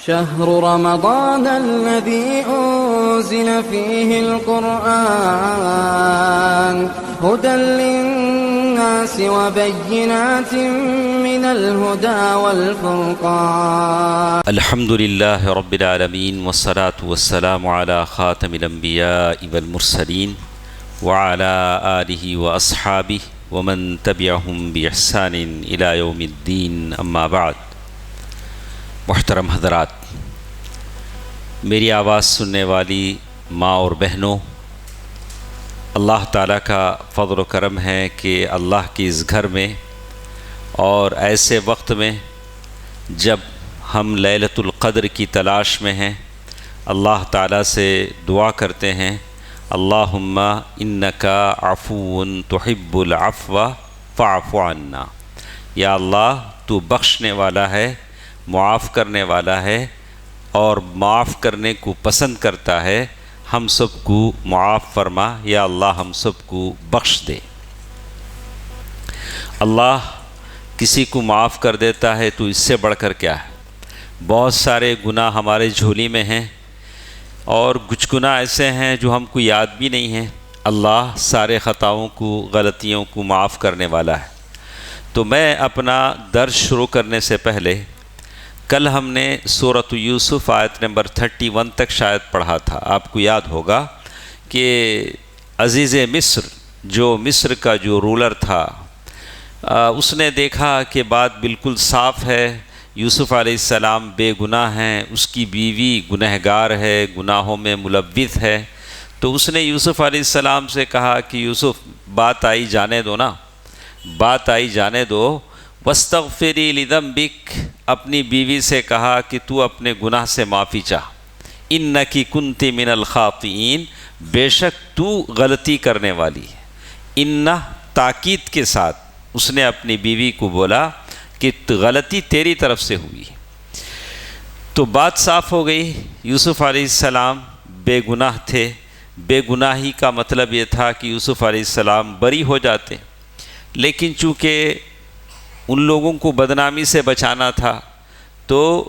شهر رمضان الذي أنزل فيه القرآن هدى للناس وبينات من الهدى والفرقان. الحمد لله رب العالمين والصلاة والسلام على خاتم الأنبياء والمرسلين وعلى آله وأصحابه ومن تبعهم بإحسان إلى يوم الدين. أما بعد. محترم حضرات، میری آواز سننے والی ماں اور بہنوں، اللہ تعالیٰ کا فضل و کرم ہے کہ اللہ کے اس گھر میں اور ایسے وقت میں جب ہم لیلۃ القدر کی تلاش میں ہیں، اللہ تعالیٰ سے دعا کرتے ہیں، اللہم انکا عفو تحب العفو فاعف عنا. یا اللہ، تو بخشنے والا ہے، معاف کرنے والا ہے اور معاف کرنے کو پسند کرتا ہے، ہم سب کو معاف فرما. یا اللہ، ہم سب کو بخش دے. اللہ کسی کو معاف کر دیتا ہے تو اس سے بڑھ کر کیا ہے. بہت سارے گناہ ہمارے جھولی میں ہیں اور کچھ گناہ ایسے ہیں جو ہم کو یاد بھی نہیں ہیں. اللہ سارے خطاؤں کو، غلطیوں کو معاف کرنے والا ہے. تو میں اپنا درس شروع کرنے سے پہلے، کل ہم نے سورۃ یوسف آیت نمبر 31 تک شاید پڑھا تھا. آپ کو یاد ہوگا کہ عزیز مصر، جو مصر کا جو رولر تھا، اس نے دیکھا کہ بات بالکل صاف ہے، یوسف علیہ السلام بے گناہ ہیں، اس کی بیوی گنہگار ہے، گناہوں میں ملوث ہے. تو اس نے یوسف علیہ السلام سے کہا کہ یوسف، بات آئی جانے دو نا، بات آئی جانے دو. واستغفری لذنبک، اپنی بیوی سے کہا کہ تو اپنے گناہ سے معافی چاہ. انکی کنت من الخاطئین، بے شک تو غلطی کرنے والی ہے. انہ تاکید کے ساتھ اس نے اپنی بیوی کو بولا کہ غلطی تیری طرف سے ہوئی. تو بات صاف ہو گئی. یوسف علیہ السلام بے گناہ تھے. بے گناہی کا مطلب یہ تھا کہ یوسف علیہ السلام بری ہو جاتے، لیکن چونکہ ان لوگوں کو بدنامی سے بچانا تھا تو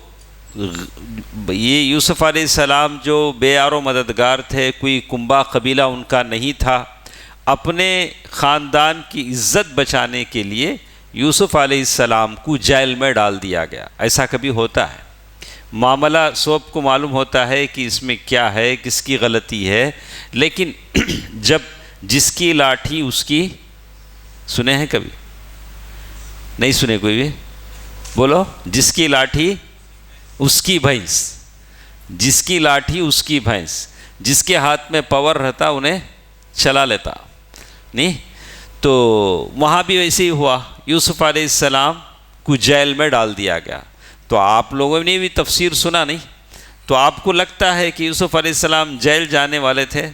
یہ یوسف علیہ السلام جو بے یار و مددگار تھے، کوئی کنبہ قبیلہ ان کا نہیں تھا، اپنے خاندان کی عزت بچانے کے لیے یوسف علیہ السلام کو جیل میں ڈال دیا گیا. ایسا کبھی ہوتا ہے. معاملہ سب کو معلوم ہوتا ہے کہ اس میں کیا ہے، کس کی غلطی ہے، لیکن جب جس کی لاٹھی اس کی، سنے ہیں کبھی؟ نہیں سنے کوئی بھی؟ بولو. جس کی لاٹھی اس کی بھینس، جس کی لاٹھی اس کی بھینس. جس کے ہاتھ میں پاور رہتا انہیں چلا لیتا نہیں. تو وہاں بھی ویسے ہی ہوا، یوسف علیہ السلام کو جیل میں ڈال دیا گیا. تو آپ لوگوں نے بھی تفسیر سنا نہیں؟ تو آپ کو لگتا ہے کہ یوسف علیہ السلام جیل جانے والے تھے،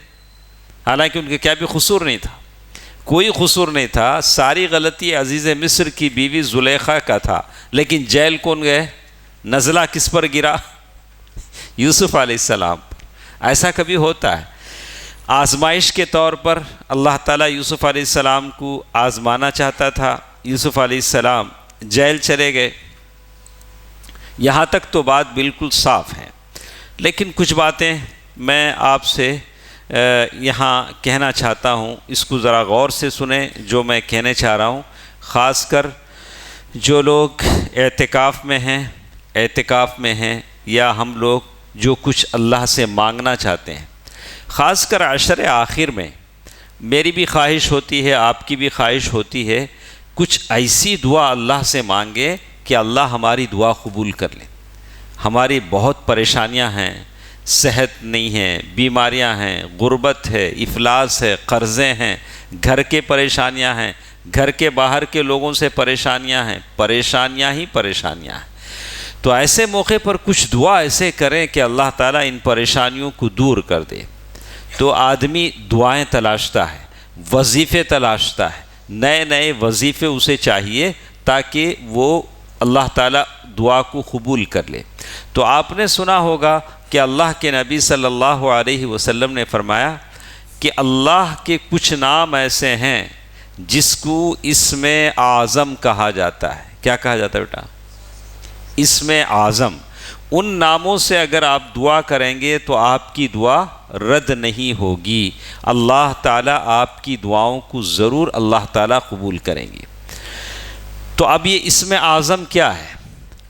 حالانکہ ان کے کیا بھی قصور نہیں تھا. کوئی قصور نہیں تھا. ساری غلطی عزیز مصر کی بیوی زلیخا کا تھا، لیکن جیل کون گئے؟ نزلہ کس پر گرا؟ یوسف علیہ السلام. ایسا کبھی ہوتا ہے. آزمائش کے طور پر اللہ تعالیٰ یوسف علیہ السلام کو آزمانا چاہتا تھا. یوسف علیہ السلام جیل چلے گئے. یہاں تک تو بات بالکل صاف ہے، لیکن کچھ باتیں میں آپ سے یہاں کہنا چاہتا ہوں. اس کو ذرا غور سے سنیں جو میں کہنے چاہ رہا ہوں. خاص کر جو لوگ اعتکاف میں ہیں یا ہم لوگ جو کچھ اللہ سے مانگنا چاہتے ہیں، خاص کر عشر آخر میں میری بھی خواہش ہوتی ہے، آپ کی بھی خواہش ہوتی ہے، کچھ ایسی دعا اللہ سے مانگے کہ اللہ ہماری دعا قبول کر لے. ہماری بہت پریشانیاں ہیں، صحت نہیں ہے، بیماریاں ہیں، غربت ہے، افلاس ہے، قرضے ہیں، گھر کے پریشانیاں ہیں، گھر کے باہر کے لوگوں سے پریشانیاں ہیں، پریشانیاں ہی پریشانیاں ہیں. تو ایسے موقع پر کچھ دعا ایسے کریں کہ اللہ تعالیٰ ان پریشانیوں کو دور کر دے. تو آدمی دعائیں تلاشتا ہے، وظیفے تلاشتا ہے، نئے نئے وظیفے اسے چاہیے تاکہ وہ اللہ تعالیٰ دعا کو قبول کر لے. تو آپ نے سنا ہوگا کہ اللہ کے نبی صلی اللہ علیہ وسلم نے فرمایا کہ اللہ کے کچھ نام ایسے ہیں جس کو اسم اعظم کہا جاتا ہے. کیا کہا جاتا ہے بیٹا؟ اسم اعظم. ان ناموں سے اگر آپ دعا کریں گے تو آپ کی دعا رد نہیں ہوگی، اللہ تعالیٰ آپ کی دعاؤں کو ضرور اللہ تعالیٰ قبول کریں گے۔ تو اب یہ اسم اعظم کیا ہے،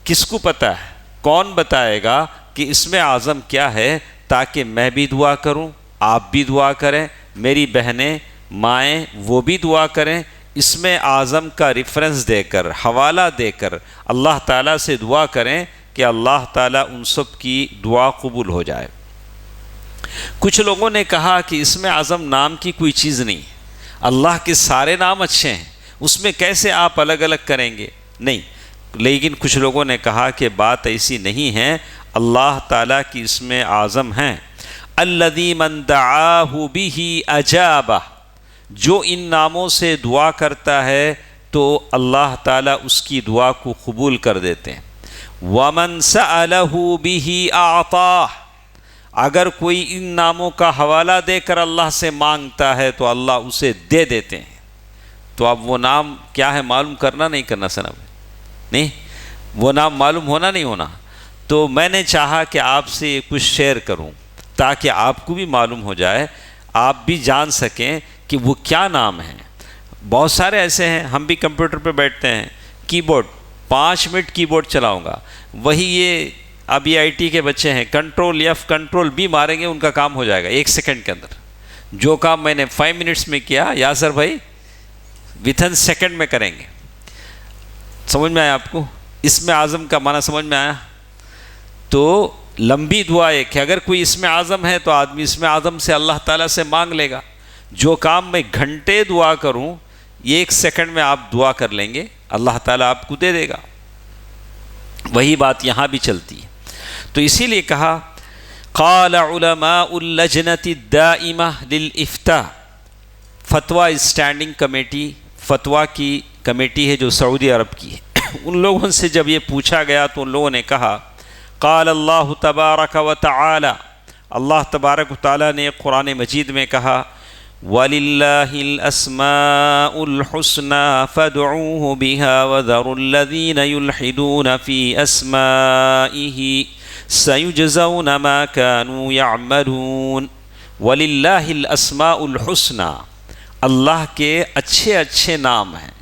کس کو پتہ ہے؟ کون بتائے گا کہ اسم اعظم کیا ہے، تاکہ میں بھی دعا کروں، آپ بھی دعا کریں، میری بہنیں مائیں وہ بھی دعا کریں، اسم اعظم کا ریفرنس دے کر، حوالہ دے کر اللہ تعالیٰ سے دعا کریں کہ اللہ تعالیٰ ان سب کی دعا قبول ہو جائے۔ کچھ لوگوں نے کہا کہ اسم اعظم نام کی کوئی چیز نہیں، اللہ کے سارے نام اچھے ہیں، اس میں کیسے آپ الگ الگ کریں گے؟ نہیں، لیکن کچھ لوگوں نے کہا کہ بات ایسی نہیں ہے، اللہ تعالیٰ کی اسم اعظم ہیں الذی من دعاہ بہ اجابہ، جو ان ناموں سے دعا کرتا ہے تو اللہ تعالیٰ اس کی دعا کو قبول کر دیتے ہیں۔ وَمَن سَأَلَهُ بِهِ أَعْطَاهُ، اگر کوئی ان ناموں کا حوالہ دے کر اللہ سے مانگتا ہے تو اللہ اسے دے دیتے ہیں۔ تو اب وہ نام کیا ہے معلوم کرنا نہیں کرنا سنب، نہیں وہ نام معلوم ہونا نہیں ہونا۔ تو میں نے چاہا کہ آپ سے یہ کچھ شیئر کروں تاکہ آپ کو بھی معلوم ہو جائے، آپ بھی جان سکیں کہ وہ کیا نام ہیں۔ بہت سارے ایسے ہیں، ہم بھی کمپیوٹر پہ بیٹھتے ہیں، کی بورڈ 5 منٹ کی بورڈ چلاؤں گا، وہی یہ اب یہ IT کے بچے ہیں کنٹرول F کنٹرول B ماریں گے، ان کا کام ہو جائے گا 1 سیکنڈ کے اندر۔ جو کام میں نے 5 منٹس میں کیا، یاسر بھائی within سیکنڈ میں کریں گے۔ سمجھ میں آیا آپ کو؟ اسم اعظم کا معنی سمجھ میں آیا؟ تو لمبی دعا ہے کہ اگر کوئی اسم اعظم ہے تو آدمی اسم اعظم سے اللہ تعالیٰ سے مانگ لے گا۔ جو کام میں گھنٹے دعا کروں، یہ 1 سیکنڈ میں آپ دعا کر لیں گے، اللہ تعالیٰ آپ کو دے دے گا۔ وہی بات یہاں بھی چلتی ہے۔ تو اسی لیے کہا قال علماء اللجنة الدائمة للإفتاء، فتویٰ اسٹینڈنگ کمیٹی، فتویٰ کی کمیٹی ہے جو سعودی عرب کی ہے، ان لوگوں سے جب یہ پوچھا گیا تو ان لوگوں نے کہا قال اللہ تبارک و تعالی، اللہ تبارک و تعالی نے قرآن مجید میں کہا وَلِلَّهِ الْأَسْمَاءُ الْحُسْنَى فَادْعُوهُ بِهَا وَذَرُوا الَّذِينَ يُلْحِدُونَ فِي أَسْمَائِهِ سَيُجْزَوْنَ مَا كَانُوا يَعْمَلُونَ۔ وَلِلَّهِ الْأَسْمَاءُ الْحُسْنَى، اللہ کے اچھے اچھے نام ہیں،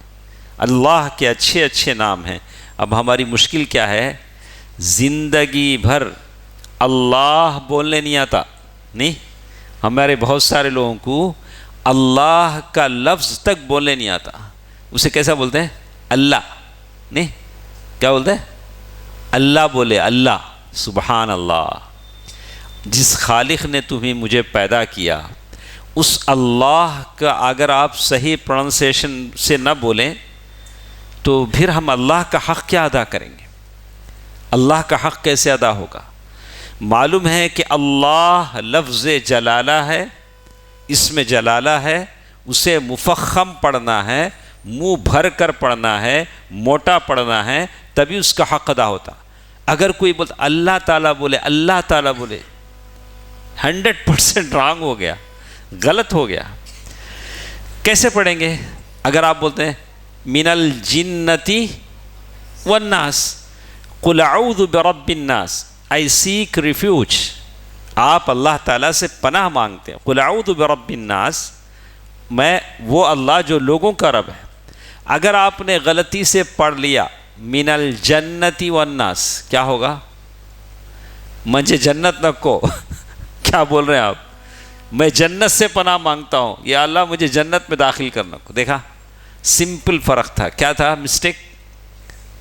اللہ کے اچھے اچھے نام ہیں۔ اب ہماری مشکل کیا ہے، زندگی بھر اللہ بولنے نہیں آتا، نہیں، ہمارے بہت سارے لوگوں کو اللہ کا لفظ تک بولنے نہیں آتا۔ اسے کیسا بولتے ہیں؟ اللہ، نہیں کیا بولتے ہیں؟ اللہ بولے، اللہ، سبحان اللہ۔ جس خالق نے تمہیں مجھے پیدا کیا، اس اللہ کا اگر آپ صحیح پروننسیشن سے نہ بولیں تو پھر ہم اللہ کا حق کیا ادا کریں گے؟ اللہ کا حق کیسے ادا ہوگا؟ معلوم ہے کہ اللہ لفظ جلالہ ہے، اسم جلالہ ہے، اسے مفخم پڑھنا ہے، منہ بھر کر پڑھنا ہے، موٹا پڑھنا ہے، تبھی اس کا حق ادا ہوتا۔ اگر کوئی بولتا اللہ تعالیٰ بولے، اللہ تعالیٰ بولے، 100% رانگ ہو گیا، غلط ہو گیا۔ کیسے پڑھیں گے؟ اگر آپ بولتے ہیں من الجنتی والناس، قل اعوذ برب الناس، I seek refuge، آپ اللہ تعالیٰ سے پناہ مانگتے ہیں۔ قل اعوذ برب الناس، میں وہ اللہ جو لوگوں کا رب ہے۔ اگر آپ نے غلطی سے پڑھ لیا من الجنتی والناس، کیا ہوگا؟ مجھے جنت نہ کو کیا بول رہے ہیں آپ؟ میں جنت سے پناہ مانگتا ہوں، یا اللہ مجھے جنت میں داخل کرنا کو۔ دیکھا سمپل فرق تھا، کیا تھا مسٹیک؟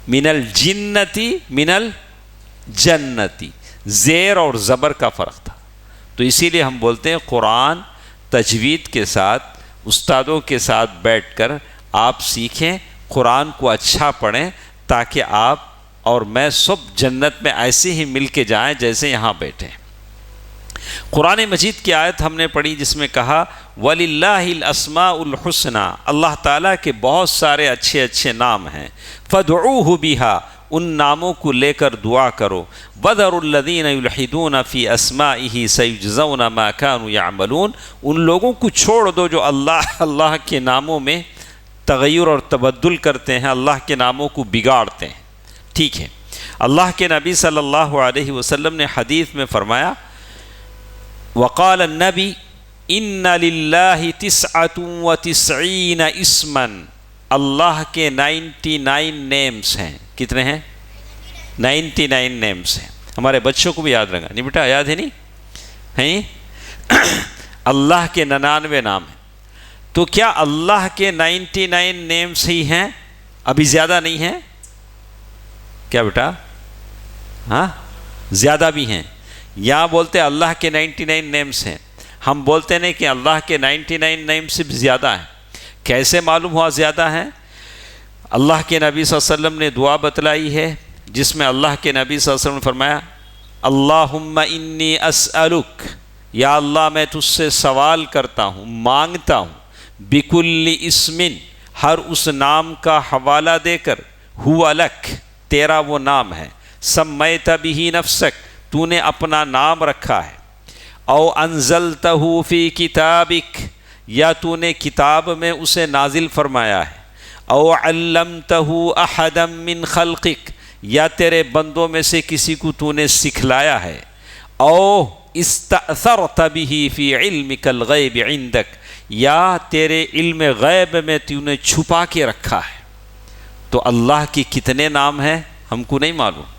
من الجنتی من الجنتی، زیر اور زبر کا فرق تھا۔ تو اسی لیے ہم بولتے ہیں قرآن تجوید کے ساتھ، استادوں کے ساتھ بیٹھ کر آپ سیکھیں، قرآن کو اچھا پڑھیں، تاکہ آپ اور میں سب جنت میں ایسے ہی مل کے جائیں جیسے یہاں بیٹھے۔ قرآن مجید کی آیت ہم نے پڑھی جس میں کہا وَلِلَّهِ الْأَسْمَاءُ الْحُسْنَى، اللہ تعالیٰ کے بہت سارے اچھے اچھے نام ہیں، فَادْعُوهُ بِهَا، ان ناموں کو لے کر دعا کرو، وَذَرُوا الَّذِينَ يُلْحِدُونَ فِي أَسْمَائِهِ سَيُجْزَوْنَ مَا كَانُوا يَعْمَلُونَ، ان لوگوں کو چھوڑ دو جو اللہ کے ناموں میں تغیر اور تبدل کرتے ہیں، اللہ کے ناموں کو بگاڑتے ہیں۔ ٹھیک ہے، اللہ کے نبی صلی اللہ علیہ وسلم نے حدیث میں فرمایا وقال النبی ان للہ 99 اسما، اللہ کے 99 نیمز ہیں. کتنے ہیں؟ 99 نیمز ہیں. ہمارے بچوں کو بھی یاد رکھنا. نہیں بیٹا یاد ہے نہیں ہیں؟ اللہ کے 99 نام ہیں. تو کیا اللہ کے 99 نیمز ہی ہیں؟ ابھی زیادہ نہیں ہیں کیا بیٹا؟ ہاں زیادہ بھی ہیں. یہاں بولتے اللہ کے 99 نیمز ہیں، ہم بولتے نہیں کہ اللہ کے 99 نیمز سے بھی زیادہ ہیں. کیسے معلوم ہوا زیادہ ہیں؟ اللہ کے نبی صلی اللہ علیہ وسلم نے دعا بتلائی ہے جس میں اللہ کے نبی صلی اللہ علیہ وسلم نے فرمایا اللہم انی اسألک، یا اللہ میں تجھ سے سوال کرتا ہوں، مانگتا ہوں، بکل اسمن، ہر اس نام کا حوالہ دے کر، ہوا لک، تیرا وہ نام ہے، سمیت بہ نفسک، تو نے اپنا نام رکھا ہے، او انزلتہ فی کتابک، یا تو نے کتاب میں اسے نازل فرمایا ہے، او علمتہ احدا من خلقک، یا تیرے بندوں میں سے کسی کو تو نے سکھلایا ہے، او استأثرت بہ فی علمک الغیب عندک، یا تیرے علم غیب میں تو نے چھپا کے رکھا ہے. تو اللہ کی کتنے نام ہیں ہم کو نہیں معلوم.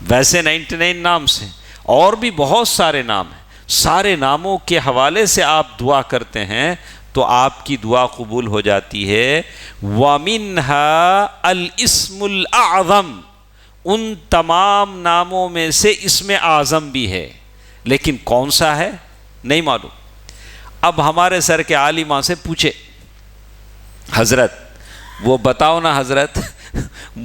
ویسے 99 نام سے اور بھی بہت سارے نام ہیں. سارے ناموں کے حوالے سے آپ دعا کرتے ہیں تو آپ کی دعا قبول ہو جاتی ہے. وَمِنْهَا الْإِسْمُ الْأَعْظَمُ، ان تمام ناموں میں سے اسم اعظم بھی ہے، لیکن کون سا ہے نہیں معلوم. اب ہمارے سر کے عالماں سے پوچھے حضرت وہ بتاؤ نا حضرت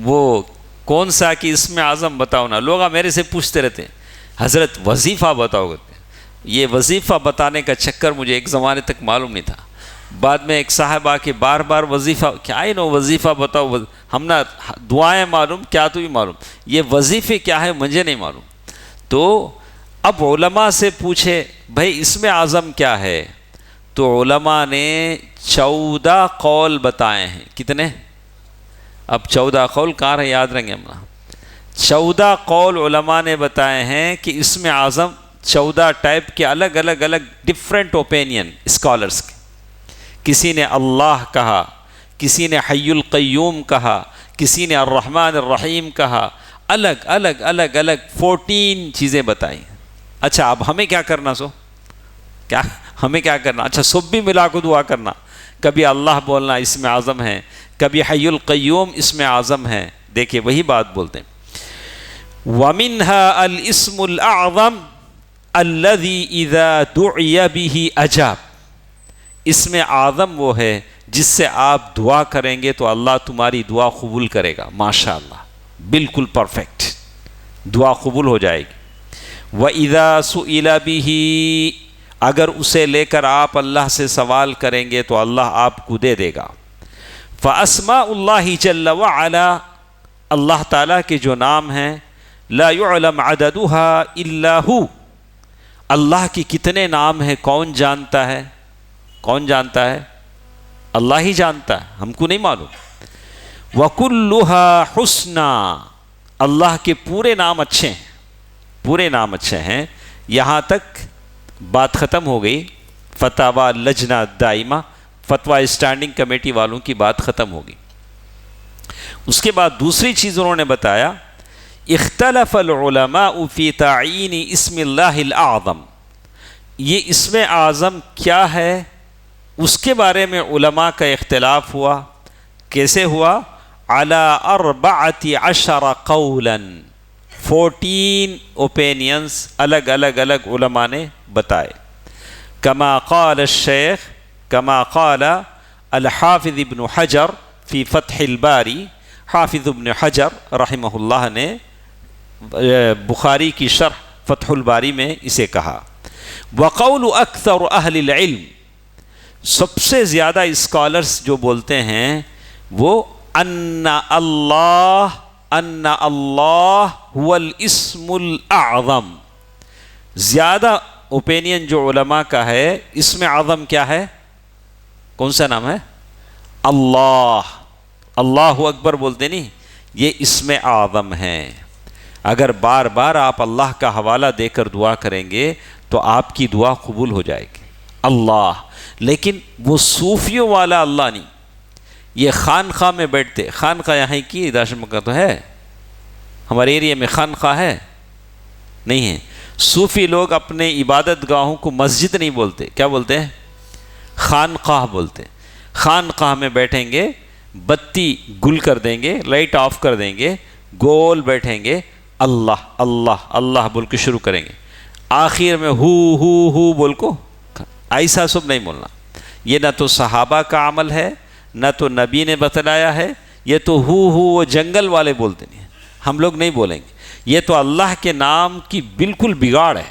وہ کون سا کہ اسم اعظم بتاؤ نا. لوگ میرے سے پوچھتے رہتے ہیں حضرت وظیفہ بتاؤ. یہ وظیفہ بتانے کا چکر مجھے ایک زمانے تک معلوم نہیں تھا. بعد میں ایک صاحب آ کے بار بار وظیفہ کیا ہے نو وظیفہ بتاؤ، ہم نا دعائیں معلوم کیا تو بھی معلوم، یہ وظیفے کیا ہے مجھے نہیں معلوم. تو اب علماء سے پوچھے بھائی اسم اعظم کیا ہے، تو علماء نے 14 قول بتائے ہیں. کتنے؟ اب 14 قول کہاں رہے یاد رہیں گے ہم. 14 قول علماء نے بتائے ہیں کہ اسم اعظم 14 ٹائپ کے الگ الگ ڈفرینٹ اوپینین اسکالرس کے. کسی نے اللہ کہا، کسی نے حی القیوم کہا، کسی نے الرحمن الرحیم کہا، الگ الگ 14 چیزیں بتائیں. اچھا اب ہمیں کیا کرنا کیا ہمیں کیا کرنا؟ اچھا سب بھی ملا کو دعا کرنا. کبھی اللہ بولنا اسم اعظم ہے، کبھی حی القیوم اسم اعظم ہے. دیکھیں وہی بات بولتے ہیں وَمِنْهَا الْإِسْمُ الْأَعْظَمُ الَّذِي إِذَا دُعِيَ بِهِ أَجَابَ. اسم اعظم وہ ہے جس سے آپ دعا کریں گے تو اللہ تمہاری دعا قبول کرے گا. ماشاءاللہ بالکل پرفیکٹ دعا قبول ہو جائے گی. وَإِذَا سُئِلَ بِهِ، اگر اسے لے کر آپ اللہ سے سوال کریں گے تو اللہ آپ کو دے دے گا. فَأَسْمَاءُ اللَّهِ جَلَّ وَعَلَا، اللہ تعالیٰ کے جو نام ہیں لا يعلم عددها الا هو، اللہ کی کتنے نام ہیں کون جانتا ہے؟ کون جانتا ہے؟ اللہ ہی جانتا ہے، ہم کو نہیں معلوم. وَكُلُّهَا حُسْنًا، اللہ کے پورے نام اچھے ہیں، پورے نام اچھے ہیں. یہاں تک بات ختم ہو گئی. فتاوی لجنہ دائمہ، فتویٰ اسٹینڈنگ کمیٹی والوں کی بات ختم ہو گئی. اس کے بعد دوسری چیز انہوں نے بتایا اختلف العلماء فی تعین اسم اللہ الاعظم. یہ اسم اعظم کیا ہے اس کے بارے میں علماء کا اختلاف ہوا. کیسے ہوا؟ علی 14 قولا، 14 اوپینینز الگ الگ علماء نے بتائے. کما قال الشیخ، کما قال الحافظ ابن حجر فی فتح الباری، حافظ ابن حجر رحمہ اللہ نے بخاری کی شرح فتح الباری میں اسے کہا. وقول اکثر اہل العلم، سب سے زیادہ اسکالرز جو بولتے ہیں وہ ان اللہ هو الاسم الاعظم. زیادہ اوپینین جو علماء کا ہے اسم اعظم کیا ہے؟ کون سا نام ہے؟ اللہ. اللہ اکبر بولتے نہیں، یہ اسم اعظم ہے. اگر بار بار آپ اللہ کا حوالہ دے کر دعا کریں گے تو آپ کی دعا قبول ہو جائے گی اللہ. لیکن وہ صوفیوں والا اللہ نہیں. یہ خانقاہ میں بیٹھتے, خانقاہ یہاں کی داشم کا تو ہے, ہمارے ایریا میں خانقاہ ہے نہیں ہے. صوفی لوگ اپنے عبادت گاہوں کو مسجد نہیں بولتے, کیا بولتے ہیں؟ خانقاہ بولتے. خانقاہ میں بیٹھیں گے, بتی گل کر دیں گے, لائٹ آف کر دیں گے, گول بیٹھیں گے, اللہ اللہ اللہ بول کے شروع کریں گے, آخر میں ہو بول کو. ایسا سب نہیں بولنا. یہ نہ تو صحابہ کا عمل ہے, نہ تو نبی نے بتلایا ہے. یہ تو وہ جنگل والے بولتے نہیں, ہم لوگ نہیں بولیں گے. یہ تو اللہ کے نام کی بالکل بگاڑ ہے.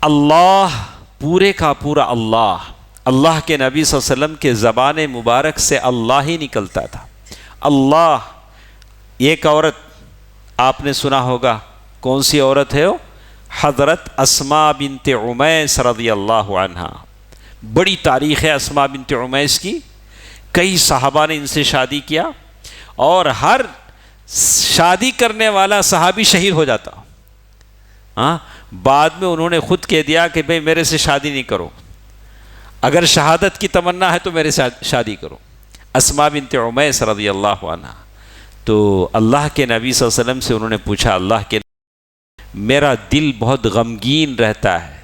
اللہ پورے کا پورا اللہ. اللہ کے نبی صلی اللہ علیہ وسلم کے زبان مبارک سے اللہ ہی نکلتا تھا. اللہ. ایک عورت آپ نے سنا ہوگا, کون سی عورت ہے وہ؟ حضرت اسماء بنت عمیس رضی اللہ عنہا. بڑی تاریخ ہے اسماء بنت عمیس کی. کئی صحابہ نے ان سے شادی کیا, اور ہر شادی کرنے والا صحابی شہید ہو جاتا. ہاں, بعد میں انہوں نے خود کہہ دیا کہ بھئی میرے سے شادی نہیں کرو, اگر شہادت کی تمنا ہے تو میرے ساتھ شادی کرو. اسماء بنت عمیس رضی اللہ عنہ. تو اللہ کے نبی صلی اللہ علیہ وسلم سے انہوں نے پوچھا, اللہ کے میرا دل بہت غمگین رہتا ہے,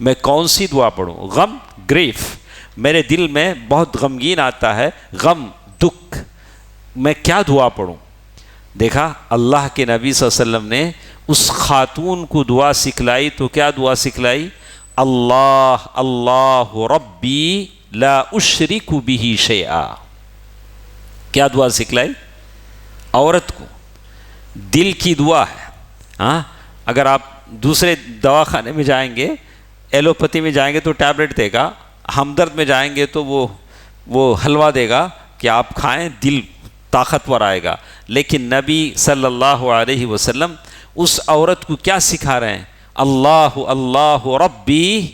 میں کون سی دعا پڑھوں؟ غم, گریف, میرے دل میں بہت غمگین آتا ہے, غم, دکھ, میں کیا دعا پڑھوں؟ دیکھا اللہ کے نبی صلی اللہ علیہ وسلم نے اس خاتون کو دعا سکھلائی. تو کیا دعا سکھلائی؟ اللہ اللہ ربی لا اشرک بہ شیئا. کیا دعا سکھلائی؟ عورت کو دل کی دعا ہے. ہاں, اگر آپ دوسرے دواخانے میں جائیں گے, ایلوپیتھی میں جائیں گے تو ٹیبلٹ دے گا, ہمدرد میں جائیں گے تو وہ حلوہ دے گا کہ آپ کھائیں, دل طاقتور آئے گا. لیکن نبی صلی اللہ علیہ وسلم اس عورت کو کیا سکھا رہے ہیں؟ اللہ اللہ ربی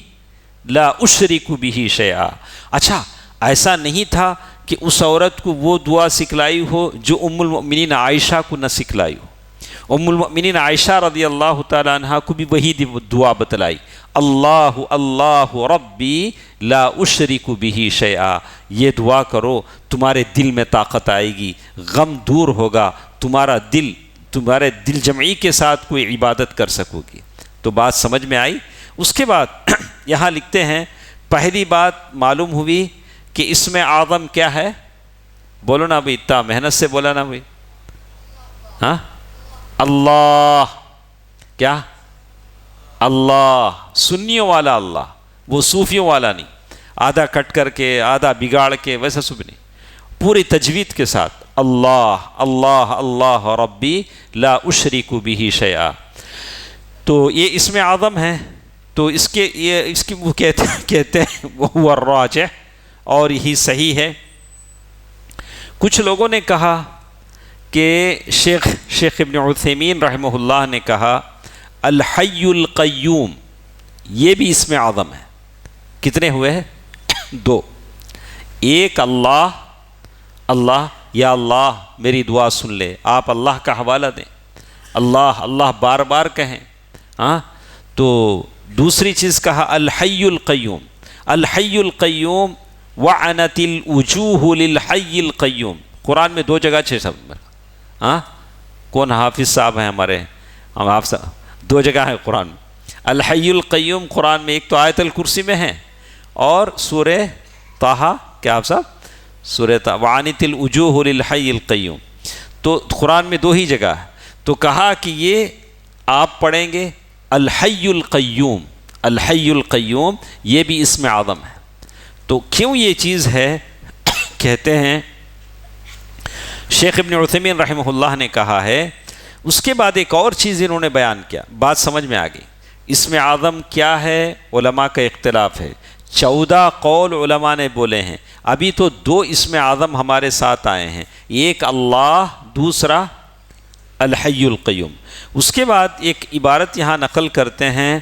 لا اشرک بہ شیئا. اچھا, ایسا نہیں تھا کہ اس عورت کو وہ دعا سکھلائی ہو جو ام المؤمنین عائشہ کو نہ سکھلائی ہو. ام المؤمنین عائشہ رضی اللہ تعالیٰ عنہ کو بھی وہی دعا بتلائی, اللہ اللہ ربی لا اشرک بہ شیئا. یہ دعا کرو, تمہارے دل میں طاقت آئے گی, غم دور ہوگا, تمہارے دل جمعی کے ساتھ کوئی عبادت کر سکو گی. تو بات سمجھ میں آئی. اس کے بعد یہاں لکھتے ہیں, پہلی بات معلوم ہوئی کہ اسم اعظم کیا ہے؟ بولو نا بھائی, اتنا محنت سے بولا نا بھائی. ہاں, اللہ. کیا؟ اللہ. سنیوں والا اللہ, وہ صوفیوں والا نہیں, آدھا کٹ کر کے آدھا بگاڑ کے, ویسا سب نہیں, پوری تجوید کے ساتھ. اللہ اللہ اللہ ربی لا اشرک بہ شیئا. تو یہ اسم اعظم ہے. تو اس کی وہ کہتے ہیں وہ الراجح, اور یہی صحیح ہے. کچھ لوگوں نے کہا کہ شیخ ابن عثیمین رحمہ اللہ نے کہا الحی القیوم, یہ بھی اسم اعظم ہے. کتنے ہوئے ہیں؟ دو. ایک اللہ, اللہ یا اللہ میری دعا سن لے, آپ اللہ کا حوالہ دیں, اللہ اللہ بار بار کہیں. ہاں, تو دوسری چیز کہا الحی القیوم. الحی القیوم وعنت الوجوہ للحی القیوم. قرآن میں 2 جگہ 6 شبد. ہاں, کون حافظ صاحب ہیں ہمارے؟ ہم آپ صاحب, 2 جگہ ہیں قرآن میں الحی القیوم. قرآن میں ایک تو آیت الکرسی میں ہے, اور سورہ طٰہٰ, کیا آپ صاحب؟ سورہ طٰہٰ, وعنت الوجوہ للحی القیوم. تو قرآن میں 2 ہی جگہ ہے. تو کہا کہ یہ آپ پڑھیں گے الحی القیوم. الحی القیوم یہ بھی اسم اعظم ہے. تو کیوں یہ چیز ہے؟ کہتے ہیں شیخ ابن عثیمین رحمہ اللہ نے کہا ہے. اس کے بعد ایک اور چیز انہوں نے بیان کیا, بات سمجھ میں آ گئی. اسم اعظم کیا ہے؟ علماء کا اختلاف ہے. 14 قول علماء نے بولے ہیں. ابھی تو 2 اسم اعظم ہمارے ساتھ آئے ہیں, ایک اللہ, دوسرا الحی القیوم. اس کے بعد ایک عبارت یہاں نقل کرتے ہیں,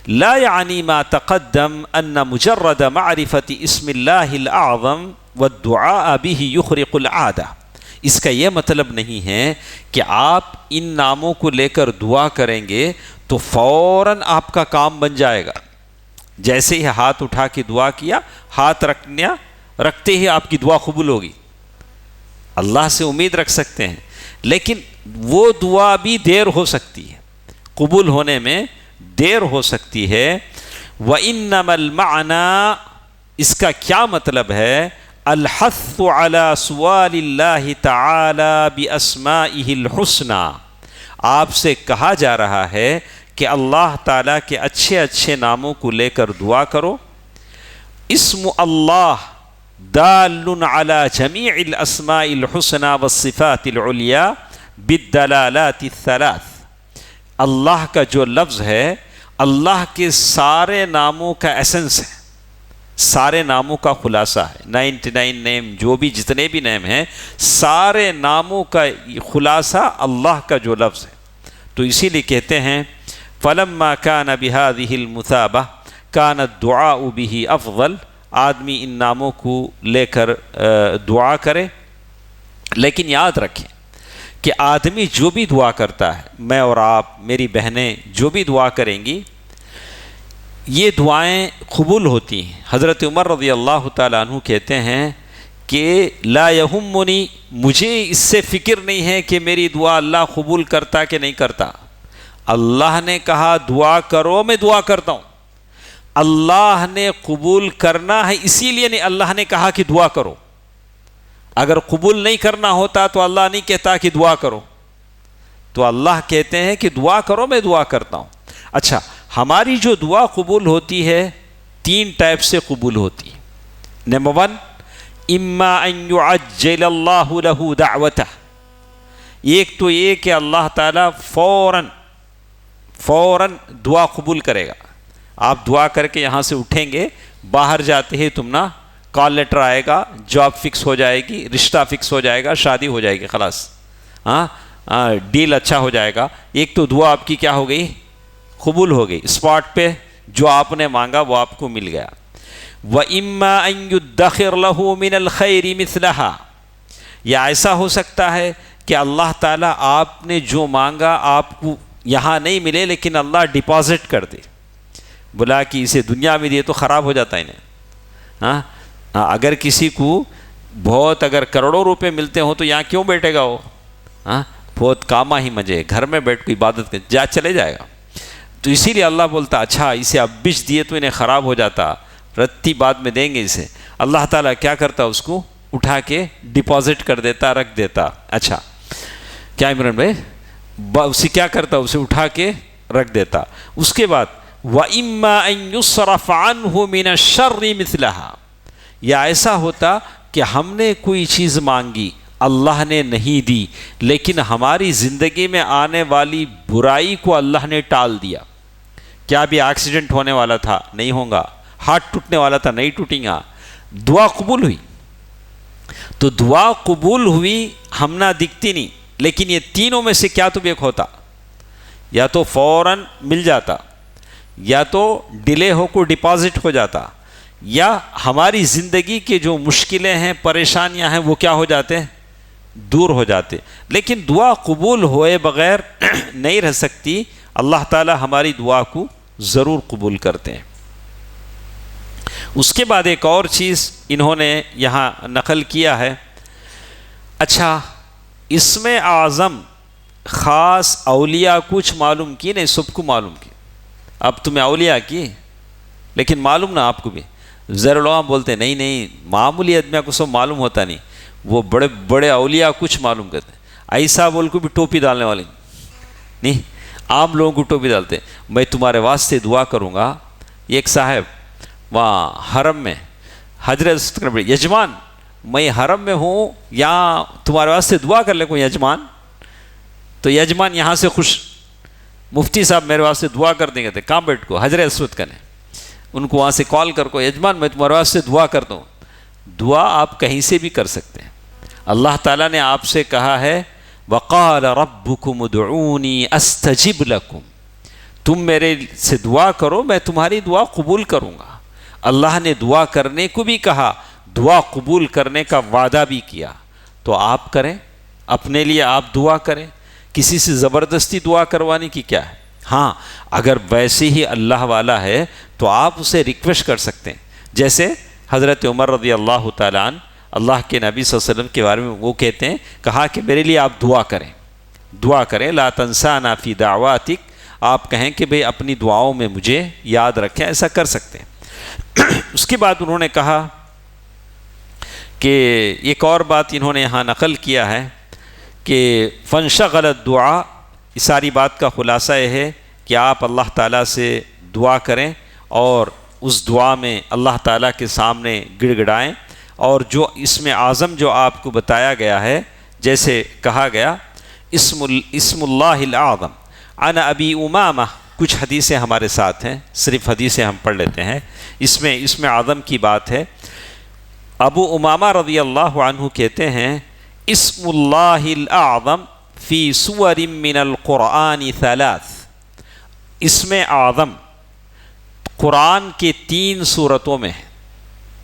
لا یعنی ما تقدم ان مجرد معرفت اسم اللہ الاعظم والدعاء به یخرق العادہ. اس کا یہ مطلب نہیں ہے کہ آپ ان ناموں کو لے کر دعا کریں گے تو فوراً آپ کا کام بن جائے گا. جیسے ہی ہاتھ اٹھا کے دعا کیا، ہاتھ رکھتے ہی آپ کی دعا قبول ہوگی. اللہ سے امید رکھ سکتے ہیں، لیکن وہ دعا بھی دیر ہو سکتی ہے، قبول ہونے میں دیر ہو سکتی ہے. وَإِنَّمَا الْمَعْنَى، اس کا کیا مطلب ہے؟ الحث على سؤال اللہ تعالی باسمائہ الحسنى، آپ سے کہا جا رہا ہے کہ اللہ تعالیٰ کے اچھے اچھے ناموں کو لے کر دعا کرو. اسم اللہ دال على جمیع الاسماء الحسنى والصفات العلیاء بالدلالات الثلاث، اللہ کا جو لفظ ہے اللہ کے سارے ناموں کا ایسنس ہے، سارے ناموں کا خلاصہ ہے. 99 نیم، جو بھی جتنے بھی نیم ہیں، سارے ناموں کا خلاصہ اللہ کا جو لفظ ہے. تو اسی لیے کہتے ہیں فَلَمَّا كَانَ بِهَذِهِ الْمُثَابَةِ كَانَ الدُّعَاءُ بِهِ أَفْضَلُ، آدمی ان ناموں کو لے کر دعا کرے. لیکن یاد رکھیں کہ آدمی جو بھی دعا کرتا ہے، میں اور آپ، میری بہنیں جو بھی دعا کریں گی، یہ دعائیں قبول ہوتی ہیں. حضرت عمر رضی اللہ تعالیٰ عنہ کہتے ہیں کہ لا یہمنی، مجھے اس سے فکر نہیں ہے کہ میری دعا اللہ قبول کرتا کہ نہیں کرتا. اللہ نے کہا دعا کرو، میں دعا کرتا ہوں. اللہ نے قبول کرنا ہے، اسی لیے نہیں اللہ نے کہا کہ دعا کرو. اگر قبول نہیں کرنا ہوتا تو اللہ نہیں کہتا کہ دعا کرو. تو اللہ کہتے ہیں کہ دعا کرو، میں دعا کرتا ہوں. اچھا، ہماری جو دعا قبول ہوتی ہے 3 ٹائپ سے قبول ہوتی ہے. نمبر 1، اما ان يعجل اللہ له دعوتہ، ایک تو یہ کہ اللہ تعالیٰ فوراً دعا قبول کرے گا. آپ دعا کر کے یہاں سے اٹھیں گے، باہر جاتے ہی تم نا کال لیٹر آئے گا، جاب فکس ہو جائے گی، رشتہ فکس ہو جائے گا، شادی ہو جائے گی، خلاص ڈیل اچھا ہو جائے گا. ایک تو دعا آپ کی کیا ہو گئی؟ قبول ہو گئی. اسپاٹ پہ جو آپ نے مانگا وہ آپ کو مل گیا. وَإِمَّا أَن يُدَّخِرْ لَهُ مِنَ الْخَيْرِ مِثْلَهَا، یا ایسا ہو سکتا ہے کہ اللہ تعالیٰ آپ نے جو مانگا آپ کو یہاں نہیں ملے، لیکن اللہ ڈپازٹ کر دے، بلا کہ اسے دنیا میں دیے تو خراب ہو جاتا ہے انہیں. اگر کسی کو بہت اگر کروڑوں روپے ملتے ہوں تو یہاں کیوں بیٹھے گا وہ؟ بہت کاما ہی مجھے، گھر میں بیٹھ کے عبادت کر چلے جائے گا. تو اسی لیے اللہ بولتا اچھا اسے اب بچ دیے تو انہیں خراب ہو جاتا، رتی بعد میں دیں گے اسے. اللہ تعالیٰ کیا کرتا، اس کو اٹھا کے ڈپازٹ کر دیتا، رکھ دیتا. اچھا کیا عمران بھائی، اسے کیا کرتا، اسے اٹھا کے رکھ دیتا. اس کے بعد وَإِمَّا أَن يُصْرَفَ عَنْهُ مِنَ الشَّرِّ مِثْلَهَا، یا ایسا ہوتا کہ ہم نے کوئی چیز مانگی اللہ نے نہیں دی، لیکن ہماری زندگی میں آنے والی برائی کو اللہ نے ٹال دیا. کیا بھی ایکسیڈنٹ ہونے والا تھا، نہیں ہوگا. ہاتھ ٹوٹنے والا تھا، نہیں ٹوٹیں گا. دعا قبول ہوئی. تو دعا قبول ہوئی ہم نہ دکھتی نہیں، لیکن یہ تینوں میں سے کیا تو ایک ہوتا، یا تو فوراً مل جاتا، یا تو ڈیلے ہو کو ڈپازٹ ہو جاتا، یا ہماری زندگی کے جو مشکلیں ہیں، پریشانیاں ہیں، وہ کیا ہو جاتے، دور ہو جاتے. لیکن دعا قبول ہوئے بغیر نہیں رہ سکتی. اللہ تعالی ہماری دعا کو ضرور قبول کرتے ہیں. اس کے بعد ایک اور چیز انہوں نے یہاں نقل کیا ہے. اچھا، اسم اعظم خاص اولیاء کچھ معلوم کی نہیں، سب کو معلوم کی. اب تمہیں اولیاء کی، لیکن معلوم نہ آپ کو بھی. زیرالعام بولتے نہیں معمولی آدمیوں کو سب معلوم ہوتا نہیں، وہ بڑے بڑے اولیاء کچھ معلوم کرتے ہیں. ایسا بول کو بھی ٹوپی ڈالنے والے نہیں، عام لوگوں کو ٹوپی ڈالتے. میں تمہارے واسطے دعا کروں گا. ایک صاحب وہاں حرم میں حضرت یجمان، میں حرم میں ہوں، یہاں تمہارے واسطے دعا کر لے کوئی یجمان. تو یجمان یہاں سے خوش، مفتی صاحب میرے واسطے دعا کر دیں گے. کہاں بیٹھ کو حضرت اسود کرنے، ان کو وہاں سے کال کر کو، یجمان میں تمہارے واسطے دعا کرتا ہوں. دعا آپ کہیں سے بھی کر سکتے ہیں. اللہ تعالیٰ نے آپ سے کہا ہے وَقَالَ رَبُّكُمُ ادْعُونِي أَسْتَجِبْ لَكُمْ، تم میرے سے دعا کرو میں تمہاری دعا قبول کروں گا. اللہ نے دعا کرنے کو بھی کہا، دعا قبول کرنے کا وعدہ بھی کیا. تو آپ کریں اپنے لیے آپ دعا کریں، کسی سے زبردستی دعا کروانے کی کیا ہے؟ ہاں اگر ویسے ہی اللہ والا ہے تو آپ اسے ریکویسٹ کر سکتے ہیں، جیسے حضرت عمر رضی اللہ تعالیٰ عنہ اللہ کے نبی صلی اللہ علیہ وسلم کے بارے میں وہ کہتے ہیں، کہا کہ میرے لیے آپ دعا کریں، لا تنسانا فی دعواتک، آپ کہیں کہ بھئی اپنی دعاؤں میں مجھے یاد رکھیں، ایسا کر سکتے ہیں۔ اس کے بعد انہوں نے کہا کہ ایک اور بات انہوں نے یہاں نقل کیا ہے کہ فانشغل الدعاء، اس ساری بات کا خلاصہ یہ ہے کہ آپ اللہ تعالیٰ سے دعا کریں اور اس دعا میں اللہ تعالیٰ کے سامنے گڑ گڑائیں، اور جو اسم اعظم جو آپ کو بتایا گیا ہے، جیسے کہا گیا اسم اللہ الاعظم عن ابی امامہ، کچھ حدیثیں ہمارے ساتھ ہیں، صرف حدیثیں ہم پڑھ لیتے ہیں، اس میں اسم اعظم کی بات ہے۔ ابو امامہ رضی اللہ عنہ کہتے ہیں اسم اللہ الاعظم فی سور من القرآن ثلاث، اسم اعظم قرآن کے 3 صورتوں میں ہے۔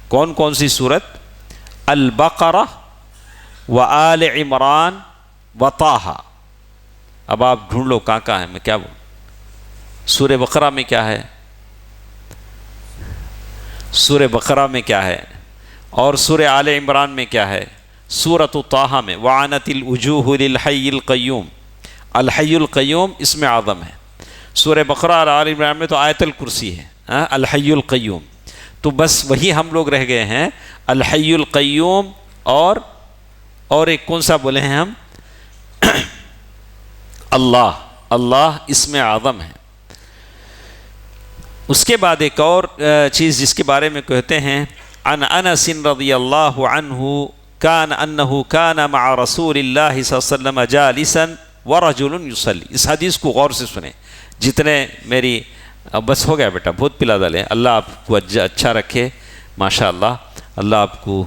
کون کون سی صورت؟ البقرہ و آل عمران و طٰہٰ۔ اب آپ ڈھونڈ لو کہاں ہے، میں کیا بولوں؟ سورہ بقرہ میں کیا ہے، سورہ بقرہ میں کیا ہے، اور سورہ آل عمران میں کیا ہے، سورۃ طٰہٰ میں وعنت الوجوہ للحی القیوم، الحی القیوم اسم اعظم ہے۔ سورہ بقرہ اور آل عمران میں تو آیت الکرسی ہے، الحی القیوم، تو بس وہی ہم لوگ رہ گئے ہیں، الحی القیوم اور ایک کون سا بولے ہیں ہم؟ اللہ اسم اعظم ہے۔ اس کے بعد ایک اور چیز جس کے بارے میں کہتے ہیں عن انس رضی اللہ عنہ انہ کان مع رسول اللہ صلی اللہ علیہ وسلم جالسا ورجل یصلی۔ اس حدیث کو غور سے سنیں، جتنے میری بس ہو گیا بیٹا، بہت پلا ڈالے، اللہ آپ کو اچھا رکھے، ماشاءاللہ، اللہ آپ کو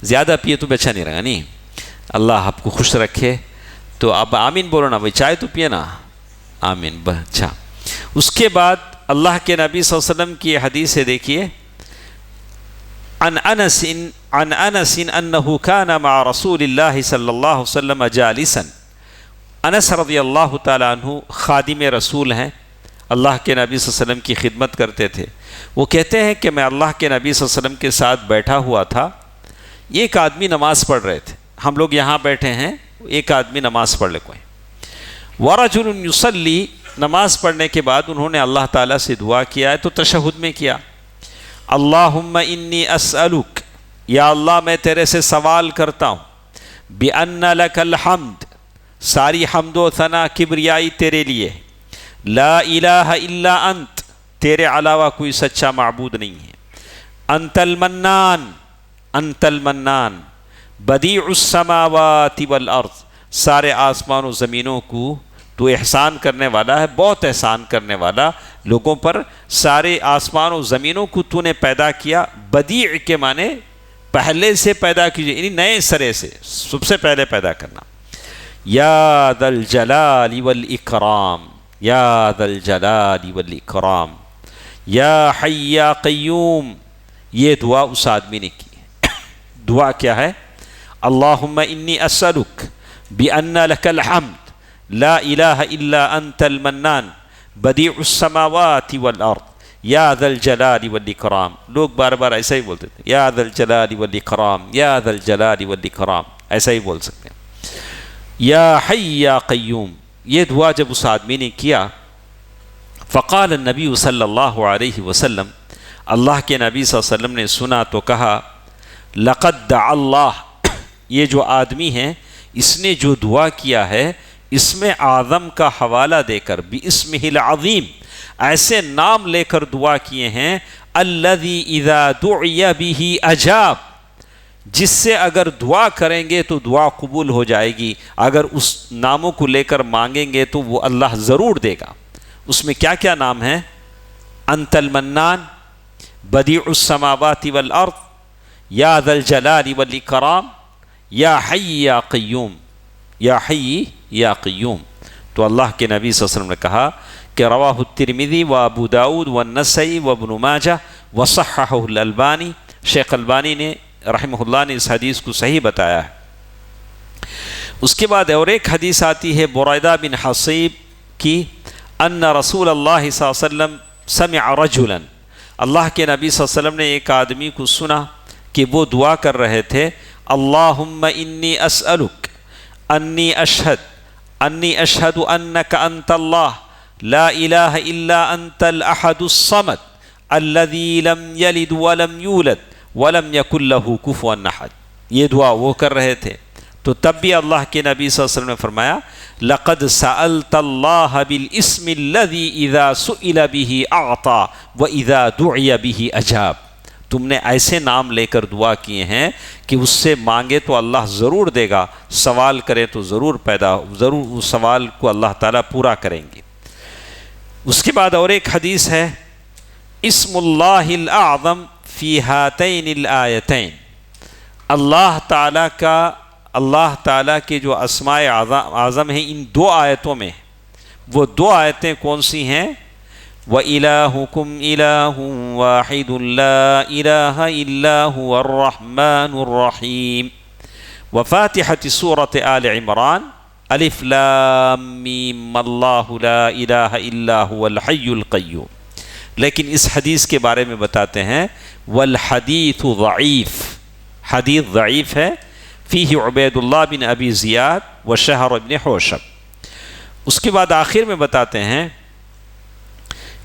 زیادہ پیے تو بھی اچھا نہیں رہا، نہیں، اللہ آپ کو خوش رکھے۔ تو اب آمین بولو نا بھائی، چائے تو پیے نا، آمین، اچھا۔ اس کے بعد اللہ کے نبی صلی اللہ علیہ وسلم کی حدیث ہے، دیکھیے عن انس انہ کان مع رسول اللہ صلی اللہ علیہ وسلم جالسا۔ انس رضی اللہ تعالیٰ عنہ خادم رسول ہیں، اللہ کے نبی صلی اللہ علیہ وسلم کی خدمت کرتے تھے۔ وہ کہتے ہیں کہ میں اللہ کے نبی صلی اللہ علیہ وسلم کے ساتھ بیٹھا ہوا تھا، ایک آدمی نماز پڑھ رہے تھے، ہم لوگ یہاں بیٹھے ہیں، ایک آدمی نماز پڑھ لے کوئی، ورجل یصلی، نماز پڑھنے کے بعد انہوں نے اللہ تعالیٰ سے دعا کیا ہے، تو تشہد میں کیا اللہم انی اسألک، یا اللہ میں تیرے سے سوال کرتا ہوں، بأن لک الحمد، ساری حمد و ثنا کبریائی تیرے لیے، لا الہ الا انت، تیرے علاوہ کوئی سچا معبود نہیں ہے، انت المنان بدیع السماوات والارض، سارے آسمان و زمینوں کو تو احسان کرنے والا ہے، بہت احسان کرنے والا لوگوں پر، سارے آسمان و زمینوں کو تو نے پیدا کیا، بدیع کے معنی پہلے سے پیدا کیجئے، یعنی نئے سرے سے، سب سے پہلے پیدا کرنا، یا ذا الجلال والاکرام، یا ذا الجلال والاکرام، یا حی یا قیوم۔ یہ دعا اس آدمی نے کی، دعا کیا ہے؟ اللہم انی اسألک بأن لک الحمد لا الہ الا انت المنان بدیع السماوات والارض یا ذا الجلال والاکرام۔ لوگ بار بار ایسا ہی بولتے تھے، یا ذا الجلال والاکرام، یا ذا الجلال والاکرام، ایسا ہی بول سکتے ہیں، یا حی یا قیوم۔ یہ دعا جب اس آدمی نے کیا، فقال النبی صلی اللہ علیہ وسلم، اللہ کے نبی صلی اللہ علیہ وسلم نے سنا تو کہا لقد دعا اللہ، یہ جو آدمی ہے اس نے جو دعا کیا ہے اسم اعظم کا حوالہ دے کر، باسمہ العظیم، ایسے نام لے کر دعا کیے ہیں، الذی اذا دعی بہ اجاب، جس سے اگر دعا کریں گے تو دعا قبول ہو جائے گی، اگر اس ناموں کو لے کر مانگیں گے تو وہ اللہ ضرور دے گا۔ اس میں کیا کیا نام ہیں؟ انت المنان، بدیع السماوات والارض، یا ذا الجلال والاکرام، یا حی یا قیوم، یا حی یا قیوم۔ تو اللہ کے نبی صلی اللہ علیہ وسلم نے کہا کہ رواہ الترمذی و ابو داود والنسائی و ابن ماجہ وصححہ الالبانی، شیخ البانی نے رحمہ اللہ نے اس حدیث کو صحیح بتایا ہے۔ اس کے بعد اور ایک حدیث آتی ہے بريدہ بن حصیب کی، ان رسول اللہ صلی اللہ علیہ وسلم سمع رجلا، اللہ کے نبی صلی اللہ علیہ وسلم نے ایک آدمی کو سنا کہ وہ دعا کر رہے تھے، اللہم انی اسألک انی اشہد انک انت اللہ لا الہ الا انت الاحد الصمد الذی لم یلد ولم یولد ولم یکن لہ کفوا احد۔ یہ دعا وہ کر رہے تھے، تو تب بھی اللہ کے نبی صلی اللہ علیہ وسلم نے فرمایا لقد سألت اللہ بالاسم الذی اذا سئل به اعطى واذا دعی به اجاب، تم نے ایسے نام لے کر دعا کیے ہیں کہ اس سے مانگے تو اللہ ضرور دے گا، سوال کرے تو ضرور اس سوال کو اللہ تعالیٰ پورا کریں گے۔ اس کے بعد اور ایک حدیث ہے، اسم اللہ الاعظم فی ہاتین الآیتین، اللہ تعالیٰ کے جو اسماء اعظم ہیں ان دو آیتوں میں، وہ دو آیتیں کون سی ہیں؟ وَإِلَٰهُكُمْ إِلَٰهٌ وَاحِدٌ لَا إِلَٰهَ إِلَّا هُوَ الرَّحْمَٰنُ الرَّحِيمُ، وفاتحة سورة آل عمران، الف لام میم اللہ لا الہ الا هو الحی القیوم۔ لیکن اس حدیث کے بارے میں بتاتے ہیں والحدیث ضعیف، حدیث ضعیف ہے، فیہ عبید اللہ بن ابی زیاد و شہر بن حوشب۔ اس کے بعد آخر میں بتاتے ہیں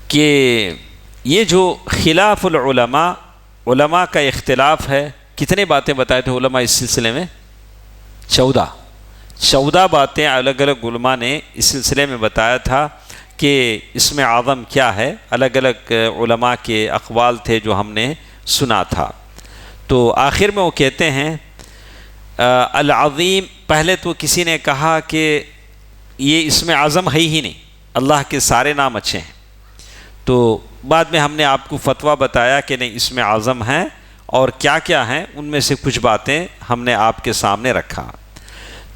کہ یہ جو خلاف العلماء، علماء کا اختلاف ہے، کتنے باتیں بتائے تھے علماء اس سلسلے میں؟ 14 باتیں الگ الگ علماء نے اس سلسلے میں بتایا تھا کہ اسم اعظم کیا ہے، الگ الگ علماء کے اقوال تھے جو ہم نے سنا تھا۔ تو آخر میں وہ کہتے ہیں العظیم، پہلے تو کسی نے کہا کہ یہ اسم اعظم ہے ہی نہیں، اللہ کے سارے نام اچھے ہیں، تو بعد میں ہم نے آپ کو فتویٰ بتایا کہ نہیں اسم اعظم ہیں، اور کیا کیا ہیں ان میں سے کچھ باتیں ہم نے آپ کے سامنے رکھا۔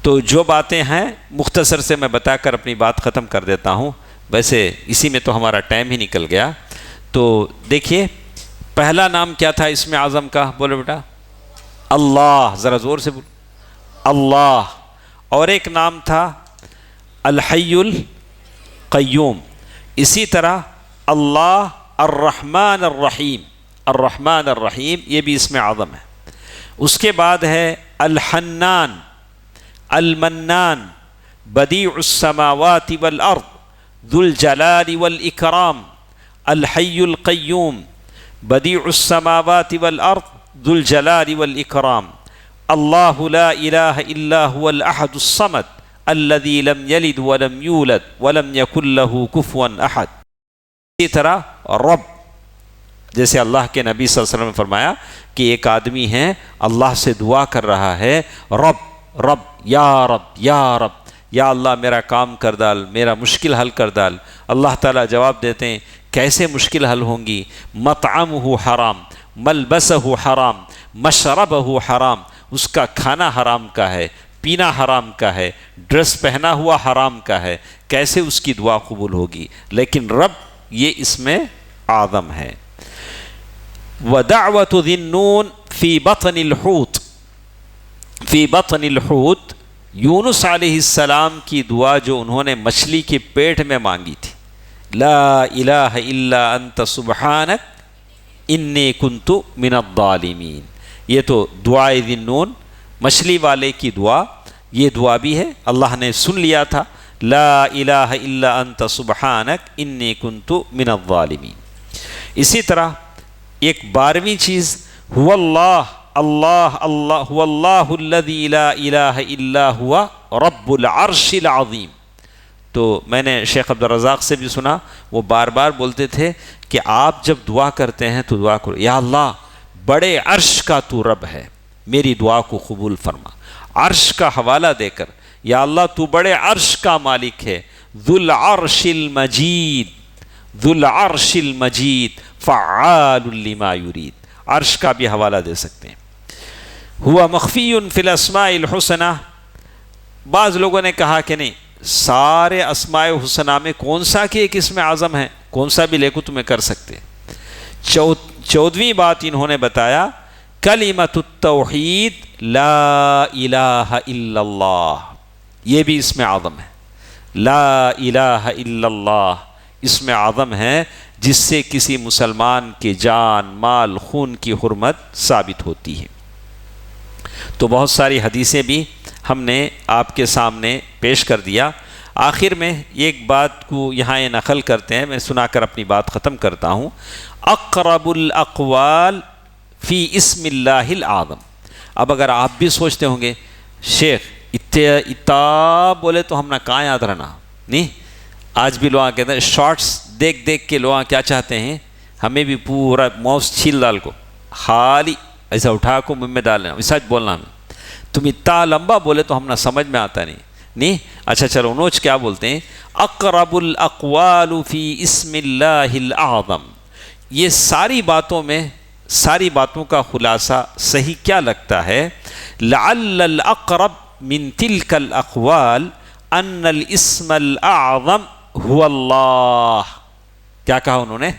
تو جو باتیں ہیں مختصر سے میں بتا کر اپنی بات ختم کر دیتا ہوں، ویسے اسی میں تو ہمارا ٹائم ہی نکل گیا۔ تو دیکھیے پہلا نام کیا تھا اسم اعظم کا؟ بولو بیٹا، اللہ، ذرا زور سے بولو، اللہ۔ اور ایک نام تھا الحی القیوم، اسی طرح اللہ الرحمن الرحیم، الرحمن الرحیم یہ بھی اسم اعظم ہے۔ اس کے بعد ہے الحنان المنان بدیع السماوات والارض ذو الجلال والاکرام الحی القیوم بدیع السماوات والارض ذو الجلال والاکرام اللہ لا الہ الا هو الاحد الصمد الذي لم يلد ولم يولد ولم يكن له كفوا احد۔ اسی طرح رب، جیسے اللہ کے نبی صلی اللہ علیہ وسلم نے فرمایا کہ ایک آدمی ہے اللہ سے دعا کر رہا ہے، رب رب یا رب یا رب، یا اللہ میرا کام کر ڈال، میرا مشکل حل کر ڈال۔ اللہ تعالیٰ جواب دیتے ہیں کیسے مشکل حل ہوں گی؟ مطعمہ حرام، ملبسہ حرام، مشربہ حرام، اس کا کھانا حرام کا ہے، پینا حرام کا ہے، ڈریس پہنا ہوا حرام کا ہے، کیسے اس کی دعا قبول ہوگی؟ لیکن رب یہ اس میں اعظم ہے۔ وَدَعْوَةُ ذِي النُّونِ فِي بَطْنِ الْحُوتِ، فی بطن الحوت، یونس علیہ السلام کی دعا جو انہوں نے مچھلی کے پیٹ میں مانگی تھی، لا الہ الا انت سبحانک انی کنت من الظالمین، یہ تو دعائے ذی النون، مچھلی والے کی دعا، یہ دعا بھی ہے، اللہ نے سن لیا تھا، لا الہ الا انت سبحانک انی کنت من الظالمین۔ اسی طرح ایک 12ویں چیز، هو اللہ، اللہ اللہ هو اللہ الذی لا الہ الا هو رب العرش العظیم۔ تو میں نے شیخ عبدالرزاق سے بھی سنا، وہ بار بار بولتے تھے کہ آپ جب دعا کرتے ہیں تو دعا کرو یا اللہ بڑے عرش کا تو رب ہے، میری دعا کو قبول فرما، عرش کا حوالہ دے کر، یا اللہ تو بڑے عرش کا مالک ہے، ذو العرش المجید، ذو العرش المجید فعال لما یرید، عرش کا بھی حوالہ دے سکتے ہیں۔ ہوا مخفی فی الاسماء الحسنہ، بعض لوگوں نے کہا کہ نہیں سارے اسماء حسنہ میں کون سا کہ ایک اسم اعظم ہے، کون سا بھی لے کو تمہیں کر سکتے۔ 14ویں بات انہوں نے بتایا کلمۃ التوحید لا الہ الا اللہ، یہ بھی اسم اعظم ہے. لا الہ الا اللہ اسم اعظم ہے جس سے کسی مسلمان کے جان مال خون کی حرمت ثابت ہوتی ہے. تو بہت ساری حدیثیں بھی ہم نے آپ کے سامنے پیش کر دیا. آخر میں ایک بات کو یہاں یہ نقل کرتے ہیں، میں سنا کر اپنی بات ختم کرتا ہوں. اقرب الاقوال فی اسم اللہ الاعظم. اب اگر آپ بھی سوچتے ہوں گے شیخ اتنا بولے تو ہم نہ کہاں یاد رہنا، نہیں. آج بھی لوگ کہتے ہیں شارٹس دیکھ دیکھ کے لوگ کیا چاہتے ہیں، ہمیں بھی پورا موس چھیل ڈال کو خالی ایسا اٹھا کو منہ میں ڈالنا، سچ بولنا ہمیں. تم اتنا لمبا بولے تو ہم نہ سمجھ میں آتا نہیں. اچھا چلو نوچ کیا بولتے ہیں، اقرب الاقوال فی اسم اللہ الاعظم. یہ ساری باتوں میں ساری باتوں کا خلاصہ صحیح کیا لگتا ہے؟ لعل الاقرب من تلک الاقوال ان الاسم الاعظم هو اللہ. کیا کہا انہوں نے؟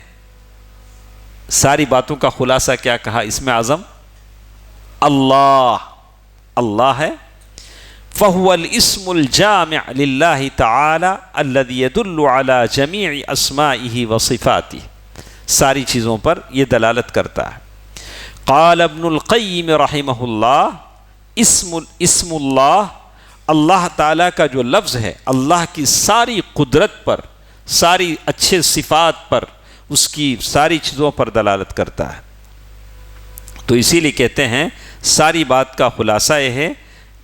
ساری باتوں کا خلاصہ کیا کہا؟ اسم اعظم اللہ ہے. فهو الاسم الجامع للہ تعالی الذي يدل على جميع اسمائه وصفاته. ساری چیزوں پر یہ دلالت کرتا ہے. قال ابن القیم رحمہ اللہ اسم اللہ، اللہ تعالیٰ کا جو لفظ ہے اللہ کی ساری قدرت پر، ساری اچھے صفات پر، اس کی ساری چیزوں پر دلالت کرتا ہے. تو اسی لیے کہتے ہیں ساری بات کا خلاصہ یہ ہے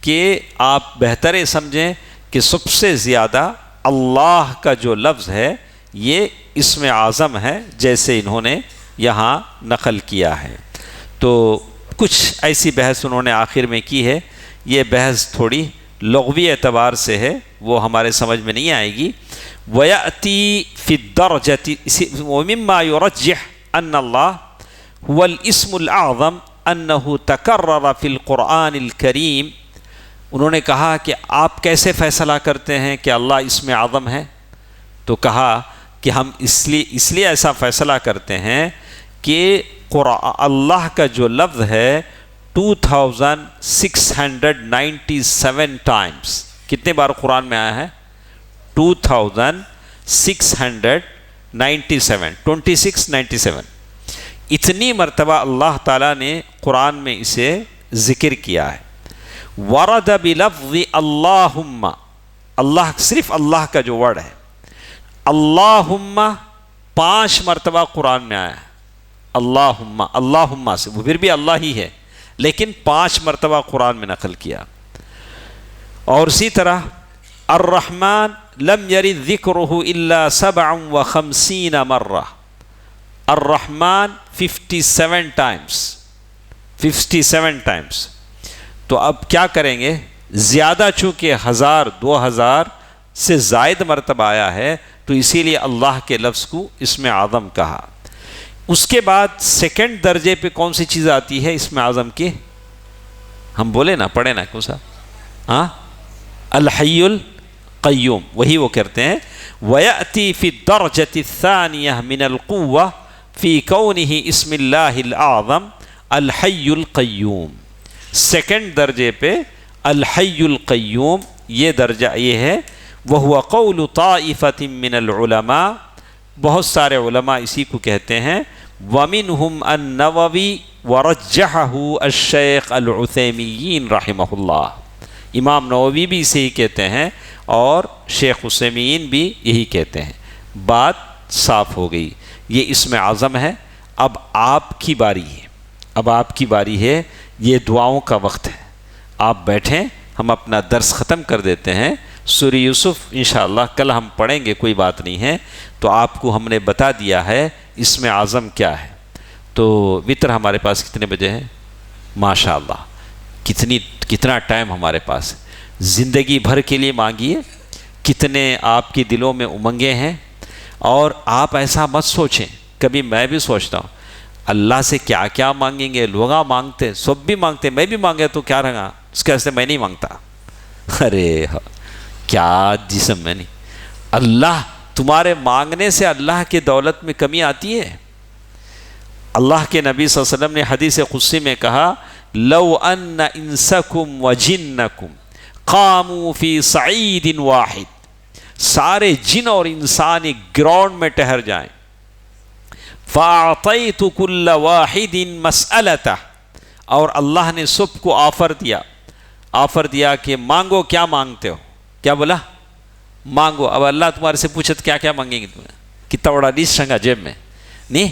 کہ آپ بہتر سمجھیں کہ سب سے زیادہ اللہ کا جو لفظ ہے یہ اسم اعظم ہے، جیسے انہوں نے یہاں نقل کیا ہے. تو کچھ ایسی بحث انہوں نے آخر میں کی ہے. یہ بحث تھوڑی لغوی اعتبار سے ہے، وہ ہمارے سمجھ میں نہیں آئے گی. وَيَأْتِي فِي الدَّرْجَةِ وَمِمَّا يُرَجِّحُ أَنَّ اللَّهَ هُوَ الْإِسْمُ الْأَعْظَمُ أَنَّهُ تَكَرَّرَ فِي الْقُرْآنِ الْكَرِيمِ. انہوں نے کہا کہ آپ کیسے فیصلہ کرتے ہیں کہ اللہ اسم اعظم ہے؟ تو کہا کہ ہم اس لیے ایسا فیصلہ کرتے ہیں کہ اللہ کا جو لفظ ہے 2697 ٹائمز، کتنے بار قرآن میں آیا ہے؟ 2697 اتنی مرتبہ اللہ تعالیٰ نے قرآن میں اسے ذکر کیا ہے. ورد بلفظ اللہم، اللہ صرف اللہ کا جو ورڈ ہے اللہم 5 مرتبہ قرآن میں آیا ہے. اللہم سے وہ پھر بھی اللہ ہی ہے لیکن 5 مرتبہ قرآن میں نقل کیا. اور اسی طرح الرحمن لم یرد ذکرہ الا 57 مرہ. الرحمن 57 ٹائمز. تو اب کیا کریں گے؟ زیادہ چونکہ 1000 2000 سے زائد مرتبہ آیا ہے تو اسی لیے اللہ کے لفظ کو اسم اعظم کہا. اس کے بعد سیکنڈ درجے پہ کون سی چیز آتی ہے اسم اعظم کی؟ ہم بولے نا، پڑھے نا کون سا؟ الحی القیوم، وہی وہ کرتے ہیں. وَيَأْتِي فِي الدَّرْجَةِ الثَّانِيَةِ مِنَ الْقُوَّةِ فِي كَوْنِهِ اسم اللہ الاعظم الحی القیوم. سیکنڈ درجے پہ الحی القیوم یہ درجہ یہ ہے. وَهُوَ قَوْلُ طَائِفَةٍ مِّنَ الْعُلَمَاءِ، بہت سارے علماء اسی کو کہتے ہیں. وَمِنْهُمْ النَّوَوِي وَرَجَّحَهُ الشیخ العثیمین رحمہ اللہ. امام نووی بھی اسے ہی کہتے ہیں اور شیخ عثیمین بھی یہی کہتے ہیں. بات صاف ہو گئی. یہ اسم اعظم ہے. اب آپ کی باری ہے. یہ دعاؤں کا وقت ہے. آپ بیٹھیں، ہم اپنا درس ختم کر دیتے ہیں. سورہ یوسف انشاءاللہ کل ہم پڑھیں گے، کوئی بات نہیں ہے. تو آپ کو ہم نے بتا دیا ہے اسم اعظم کیا ہے. تو وطر ہمارے پاس کتنے بجے ہے؟ ماشاءاللہ کتنا ٹائم ہمارے پاس ہے. زندگی بھر کے لیے مانگیے. کتنے آپ کے دلوں میں امنگیں ہیں. اور آپ ایسا مت سوچیں، کبھی میں بھی سوچتا ہوں اللہ سے کیا کیا مانگیں گے. لوگ مانگتے، سب بھی مانگتے، میں بھی مانگے تو کیا رہا، اس کے واسطے میں نہیں مانگتا. ارے کیا جسم میں نہیں. اللہ تمہارے مانگنے سے اللہ کے دولت میں کمی آتی ہے. اللہ کے نبی صلی اللہ علیہ وسلم نے حدیث قدسی میں کہا لو ان انسکم وجنکم قاموا فی صعید واحد، سارے جن اور انسان ایک گراؤنڈ میں ٹھہر جائیں. فَأَعْطَيْتُ كُلَّ وَاحِدٍ مَسْأَلَتَهُ، اور اللہ نے سب کو آفر دیا کہ مانگو، کیا مانگتے ہو؟ کیا بولا؟ مانگو. اب اللہ تمہارے سے پوچھے تو کیا کیا مانگیں گے تمہیں؟ کتنا بڑا لیسٹ رنگا جیب میں نہیں،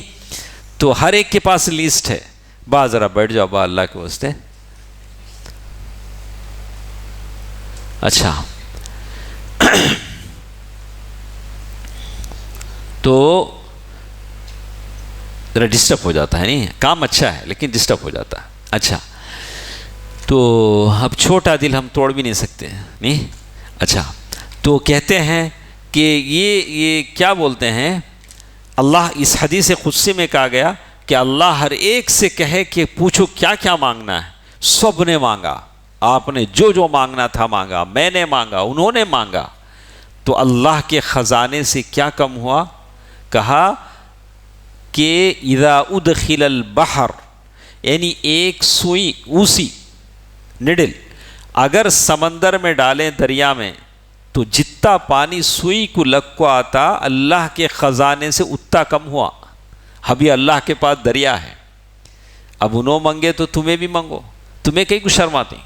تو ہر ایک کے پاس لیسٹ ہے. با ذرا بیٹھ جاؤ با اللہ کے واسطے. اچھا تو ذرا ڈسٹرب ہو جاتا ہے، نہیں کام اچھا ہے لیکن ڈسٹرب ہو جاتا ہے. اچھا تو اب چھوٹا دل ہم توڑ بھی نہیں سکتے نہیں. اچھا تو کہتے ہیں کہ یہ کیا بولتے ہیں، اللہ اس حدیث قدسی میں کہا گیا کہ اللہ ہر ایک سے کہے کہ پوچھو کیا کیا مانگنا ہے. سب نے مانگا، آپ نے جو مانگنا تھا مانگا، میں نے مانگا، انہوں نے مانگا. تو اللہ کے خزانے سے کیا کم ہوا؟ کہا کہ اذا ادخل البحر، یعنی ایک سوئی اوسی نڈل اگر سمندر میں ڈالیں، دریا میں، تو جتنا پانی سوئی کو لگ کو آتا اللہ کے خزانے سے اتنا کم ہوا. ابھی اللہ کے پاس دریا ہے، اب انہوں منگے تو تمہیں بھی منگو. تمہیں کہیں کو شرم آتی؟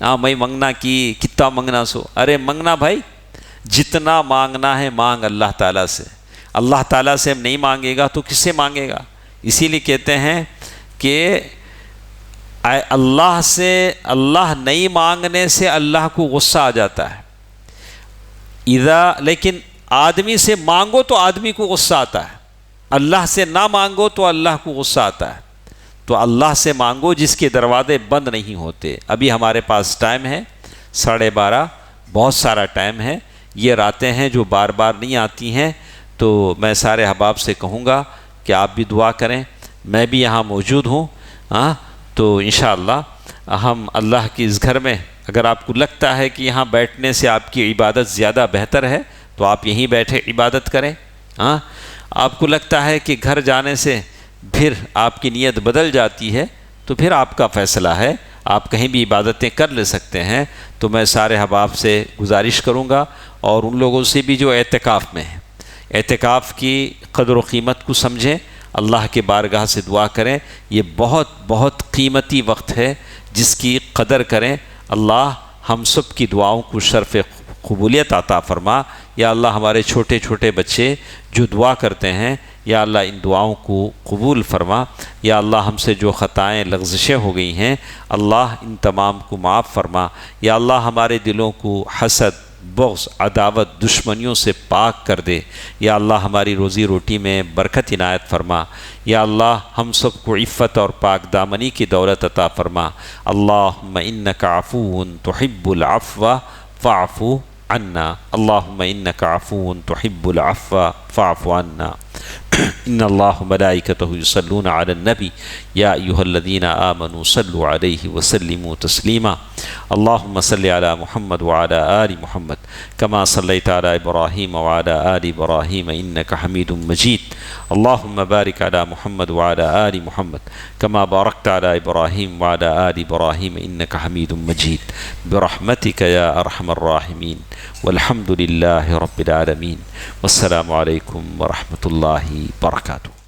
ہاں میں منگنا کی کتنا منگنا سو. ارے منگنا بھائی، جتنا مانگنا ہے مانگ اللہ تعالیٰ سے. اللہ تعالیٰ سے ہم نہیں مانگے گا تو کس سے مانگے گا؟ اسی لیے کہتے ہیں کہ اللہ سے، اللہ نہیں مانگنے سے اللہ کو غصہ آ جاتا ہے. لیکن آدمی سے مانگو تو آدمی کو غصہ آتا ہے، اللہ سے نہ مانگو تو اللہ کو غصہ آتا ہے. تو اللہ سے مانگو جس کے دروازے بند نہیں ہوتے. ابھی ہمارے پاس ٹائم ہے 12:30، بہت سارا ٹائم ہے. یہ راتیں ہیں جو بار بار نہیں آتی ہیں. تو میں سارے احباب سے کہوں گا کہ آپ بھی دعا کریں، میں بھی یہاں موجود ہوں. تو انشاءاللہ ہم اللہ کی اس گھر میں، اگر آپ کو لگتا ہے کہ یہاں بیٹھنے سے آپ کی عبادت زیادہ بہتر ہے تو آپ یہیں بیٹھے عبادت کریں. آپ کو لگتا ہے کہ گھر جانے سے پھر آپ کی نیت بدل جاتی ہے تو پھر آپ کا فیصلہ ہے، آپ کہیں بھی عبادتیں کر لے سکتے ہیں. تو میں سارے احباب سے گزارش کروں گا، اور ان لوگوں سے بھی جو اعتکاف میں ہیں، اعتکاف کی قدر و قیمت کو سمجھیں، اللہ کے بارگاہ سے دعا کریں. یہ بہت بہت قیمتی وقت ہے جس کی قدر کریں. اللہ ہم سب کی دعاؤں کو شرف قبولیت عطا فرما. یا اللہ ہمارے چھوٹے چھوٹے بچے جو دعا کرتے ہیں، یا اللہ ان دعاؤں کو قبول فرما. یا اللہ ہم سے جو خطائیں لغزشیں ہو گئی ہیں، اللہ ان تمام کو معاف فرما. یا اللہ ہمارے دلوں کو حسد، بغض، عداوت، دشمنیوں سے پاک کر دے. یا اللہ ہماری روزی روٹی میں برکت عنایت فرما. یا اللہ ہم سب کو عفت اور پاک دامنی کی دولت عطا فرما. اللہم انک عفو تحب العفو فاعف عنا. اللہم انک عفو تحب العفو فاعف عنا. ان اللہ ملائکتہ یصلون علی النبی یا ایھا الذین آمنوا صلوا علیہ وسلموا تسلیما. اللہم صل علی محمد وعلی آل محمد کما صلیت علی ابراہیم وعلی آل ابراہیم انک حمید مجید. اللہم بارک علی محمد وعلی آل محمد کما بارکت علی ابراہیم وعلی آل ابراہیم انک حمید مجید. برحمتک یا ارحم الراحمین والحمد للہ رب العالمین. والسلام علیکم ورحمۃ اللہ وبرکاتہ.